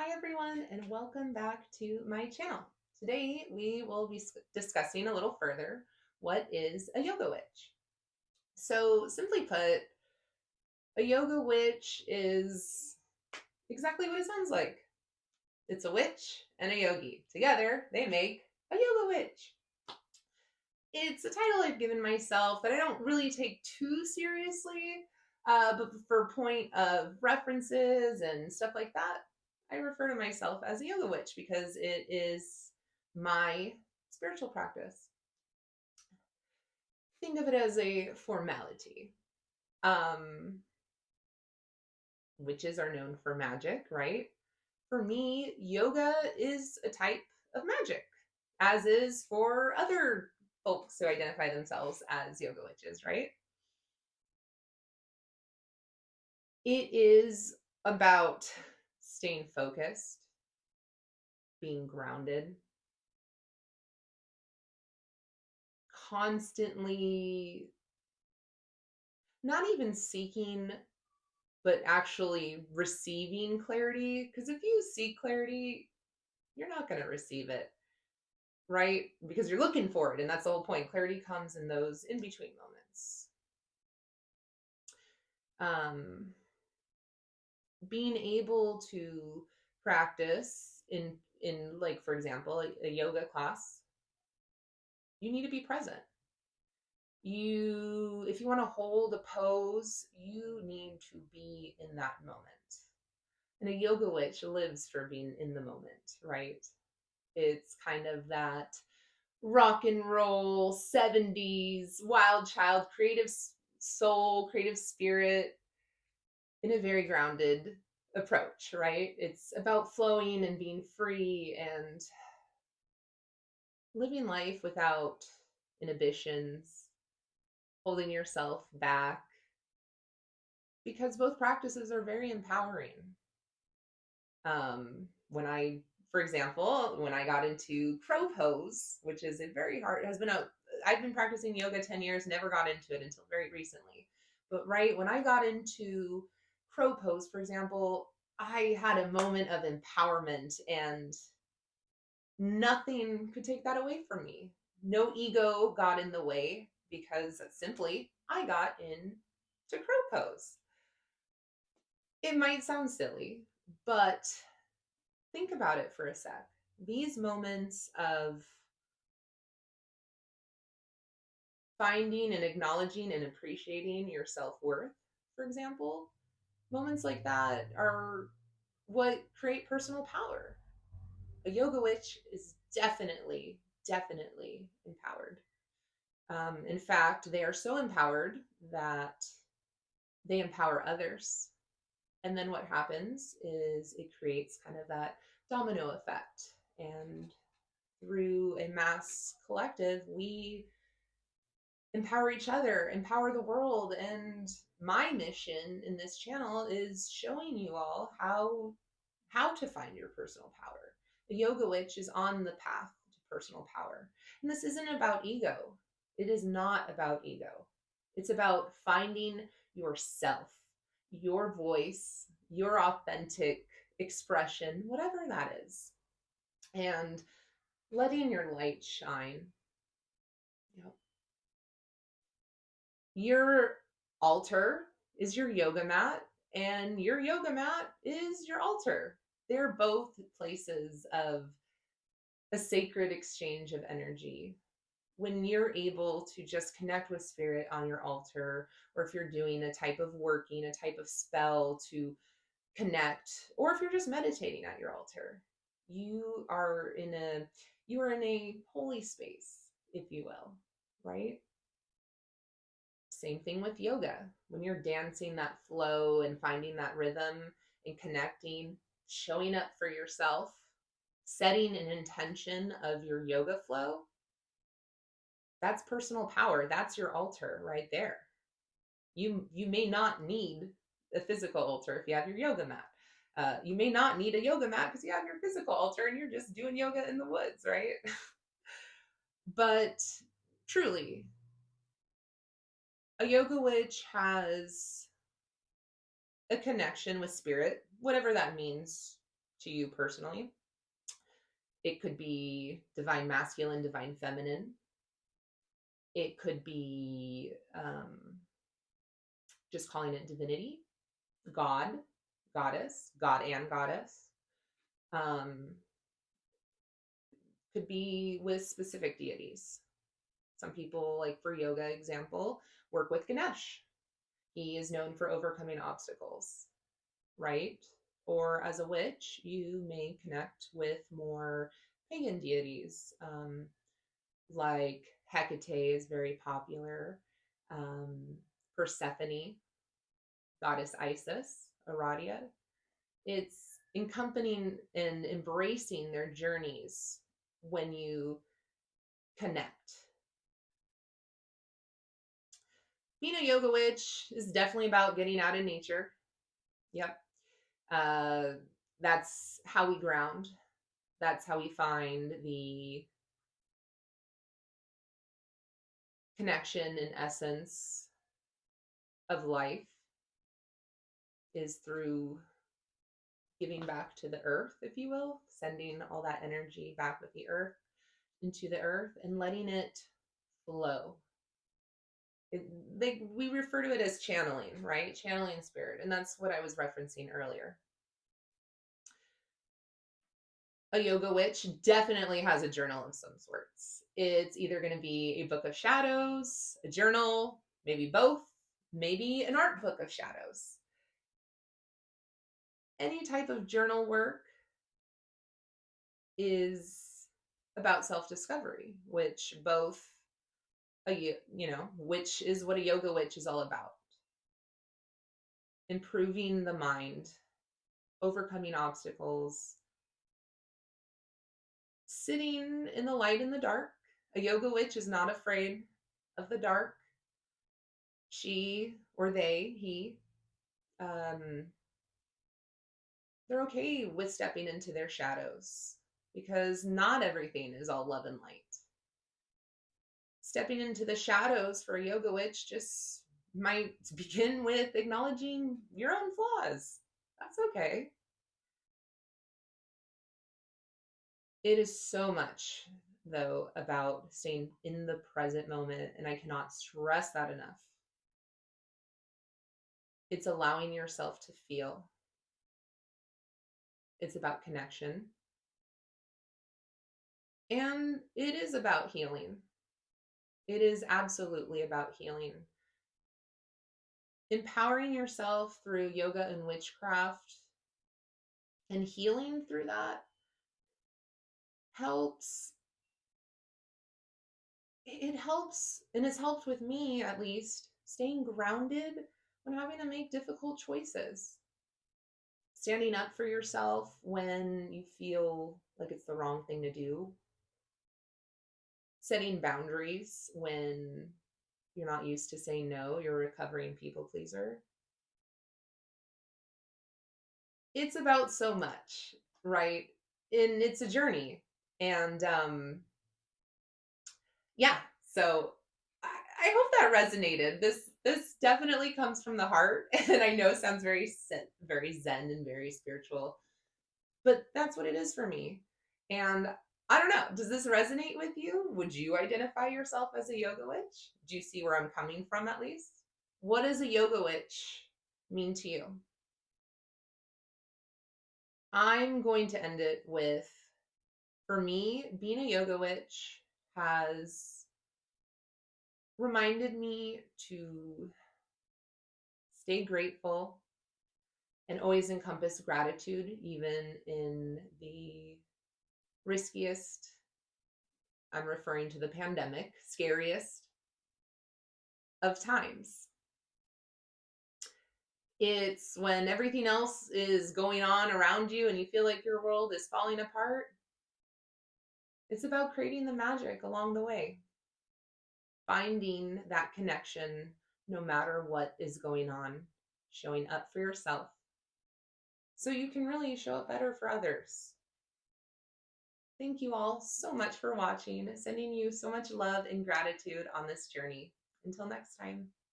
Hi everyone, and welcome back to my channel. Today we will be discussing a little further what is a yoga witch. So simply put, a yoga witch is exactly what it sounds like. It's a witch and a yogi. Together they make a yoga witch. It's a title I've given myself that I don't really take too seriously, but for point of references and stuff like that, I refer to myself as a yoga witch because it is my spiritual practice. Think of it as a formality. Um, Witches are known for magic, right? For me, yoga is a type of magic, as is for other folks who identify themselves as yoga witches, right? It is about staying focused, being grounded, constantly not even seeking, but actually receiving clarity. Because if you seek clarity, you're not going to receive it, right? Because you're looking for it. And that's the whole point. Clarity comes in those in between moments. Um, Being able to practice in like for example a yoga class, you need to be present. You If you want to hold a pose, you need to be in that moment. And a yoga witch lives for being in the moment, right? It's kind of that rock and roll 70s wild child, creative soul, creative spirit in a very grounded approach, right? It's about flowing and being free and living life without inhibitions, holding yourself back, because both practices are very empowering. When I, for example, when I got into crow pose, which is a very hard, has been a, I've been practicing yoga 10 years, never got into it until very recently. But right when I got into crow pose, for example, I had a moment of empowerment and nothing could take that away from me. No ego got in the way because simply I got into crow pose. It might sound silly, but think about it for a sec. These moments of finding and acknowledging and appreciating your self worth, for example, moments like that are what create personal power. A yoga witch is definitely empowered. In fact, they are so empowered that they empower others. And then what happens is it creates kind of that domino effect. And through a mass collective, we empower each other, empower the world. And my mission in this channel is showing you all how to find your personal power. The yoga witch is on the path to personal power. And this isn't about ego. It is not about ego. It's about finding yourself, your voice, your authentic expression, whatever that is, and letting your light shine. Yep. Your altar is your yoga mat, and your yoga mat is your altar. They're both places of a sacred exchange of energy. When you're able to just connect with spirit on your altar, or if you're doing a type of working, a type of spell to connect, or if you're just meditating at your altar, you are in a holy space, if you will, right? Same thing with yoga. When you're dancing that flow and finding that rhythm and connecting, showing up for yourself, setting an intention of your yoga flow, that's personal power. That's your altar right there. You may not need a physical altar if you have your yoga mat. You may not need a yoga mat because you have your physical altar and you're just doing yoga in the woods, right? But truly, a yoga witch has a connection with spirit, whatever that means to you personally. It could be divine masculine, divine feminine. It could be just calling it divinity, God, goddess, God and goddess. Could be with specific deities. Some people, like for yoga example, work with Ganesh. He is known for overcoming obstacles, right? Or as a witch, you may connect with more pagan deities, like Hecate is very popular, Persephone, goddess Isis, Aradia. It's accompanying and embracing their journeys when you connect. Being a yoga witch is definitely about getting out in nature. Yep. Uh, that's how we ground. That's how we find the connection and essence of life, is through giving back to the earth, if you will, sending all that energy back with the earth into the earth and letting it flow. We refer to it as channeling, right? Channeling spirit. And that's what I was referencing earlier. A yoga witch definitely has a journal of some sorts. It's either going to be a book of shadows, a journal, maybe both, maybe an art book of shadows. Any type of journal work is about self-discovery, which which is what a yoga witch is all about. Improving the mind, overcoming obstacles, sitting in the light in the dark. A yoga witch is not afraid of the dark. She or he, they're okay with stepping into their shadows, because not everything is all love and light. Stepping into the shadows for a yoga witch just might begin with acknowledging your own flaws. That's okay. It is so much, though, about staying in the present moment, and I cannot stress that enough. It's allowing yourself to feel. It's about connection. And it is about healing. It is absolutely about healing. Empowering yourself through yoga and witchcraft and healing through that helps. It helps, and it's helped with me, at least, staying grounded when having to make difficult choices. Standing up for yourself when you feel like it's the wrong thing to do. Setting boundaries when you're not used to saying no, you're a recovering people pleaser. It's about so much, right? And it's a journey. And yeah, so I hope that resonated. This definitely comes from the heart, and I know sounds very zen and very spiritual, but that's what it is for me. And I don't know, does this resonate with you? Would you identify yourself as a yoga witch? Do you see where I'm coming from, at least? What does a yoga witch mean to you? I'm going to end it with, for me, being a yoga witch has reminded me to stay grateful and always encompass gratitude, even in the riskiest, I'm referring to the pandemic, scariest of times. It's when everything else is going on around you and you feel like your world is falling apart. It's about creating the magic along the way, finding that connection no matter what is going on, showing up for yourself so you can really show up better for others. Thank you all so much for watching, sending you so much love and gratitude on this journey. Until next time.